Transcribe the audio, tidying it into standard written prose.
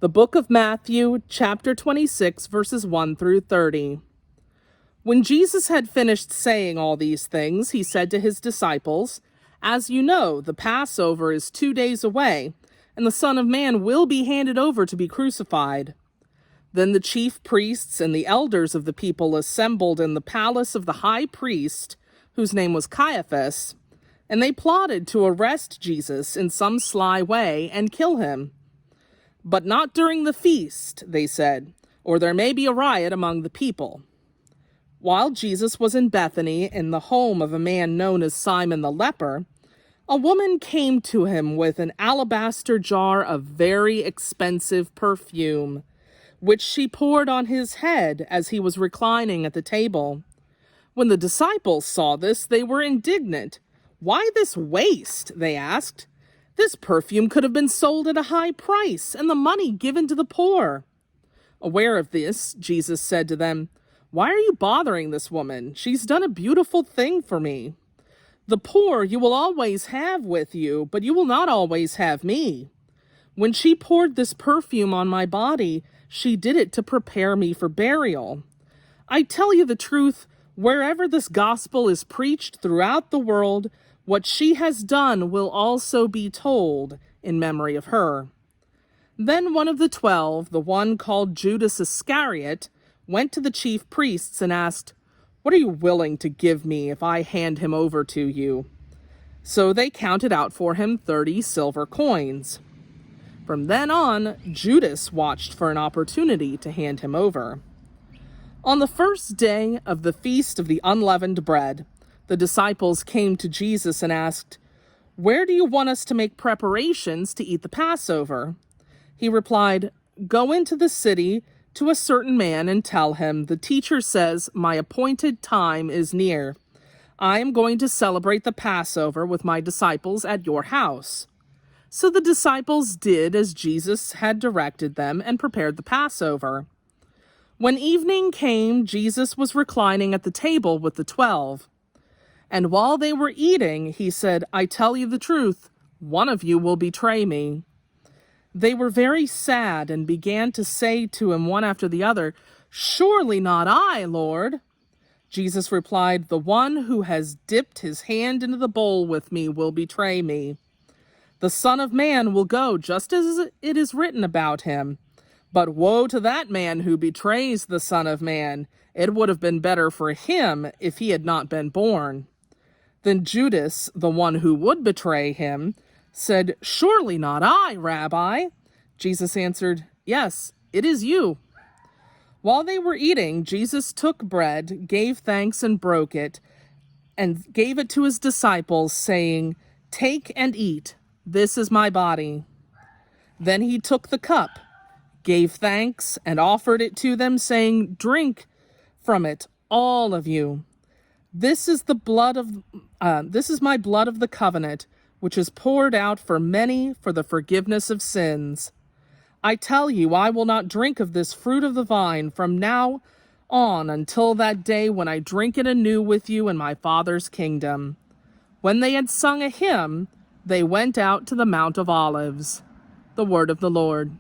The book of Matthew, chapter 26, verses 1 through 30. When Jesus had finished saying all these things, he said to his disciples, "As you know, the Passover is 2 days away, and the Son of Man will be handed over to be crucified." Then the chief priests and the elders of the people assembled in the palace of the high priest, whose name was Caiaphas, and they plotted to arrest Jesus in some sly way and kill him. "But not during the feast," they said, "or there may be a riot among the people." While Jesus was in Bethany, in the home of a man known as Simon the leper, a woman came to him with an alabaster jar of very expensive perfume, which she poured on his head as he was reclining at the table. When the disciples saw this, they were indignant. "Why this waste?" they asked. "This perfume could have been sold at a high price and the money given to the poor." Aware of this, Jesus said to them, "Why are you bothering this woman? She's done a beautiful thing for me. The poor you will always have with you, but you will not always have me. When she poured this perfume on my body, she did it to prepare me for burial. I tell you the truth, wherever this gospel is preached throughout the world, what she has done will also be told in memory of her." Then one of the 12, the one called Judas Iscariot, went to the chief priests and asked, "What are you willing to give me if I hand him over to you?" So they counted out for him 30 silver coins. From then on, Judas watched for an opportunity to hand him over. On the first day of the Feast of the Unleavened Bread, the disciples came to Jesus and asked, "Where do you want us to make preparations to eat the Passover?" He replied, "Go into the city to a certain man and tell him, 'The teacher says, my appointed time is near. I am going to celebrate the Passover with my disciples at your house.'" So the disciples did as Jesus had directed them and prepared the Passover. When evening came, Jesus was reclining at the table with the 12. And while they were eating, he said, "I tell you the truth, one of you will betray me." They were very sad and began to say to him one after the other, "Surely not I, Lord." Jesus replied, "The one who has dipped his hand into the bowl with me will betray me. The Son of Man will go just as it is written about him. But woe to that man who betrays the Son of Man. It would have been better for him if he had not been born." Then Judas, the one who would betray him, said, "Surely not I, Rabbi." Jesus answered, "Yes, it is you." While they were eating, Jesus took bread, gave thanks and broke it, and gave it to his disciples, saying, "Take and eat. This is my body." Then he took the cup, gave thanks, and offered it to them, saying, "Drink from it, all of you. This is my blood of the covenant, which is poured out for many for the forgiveness of sins. I tell you, I will not drink of this fruit of the vine from now on until that day when I drink it anew with you in my Father's kingdom." When they had sung a hymn, they went out to the Mount of Olives. The word of the Lord.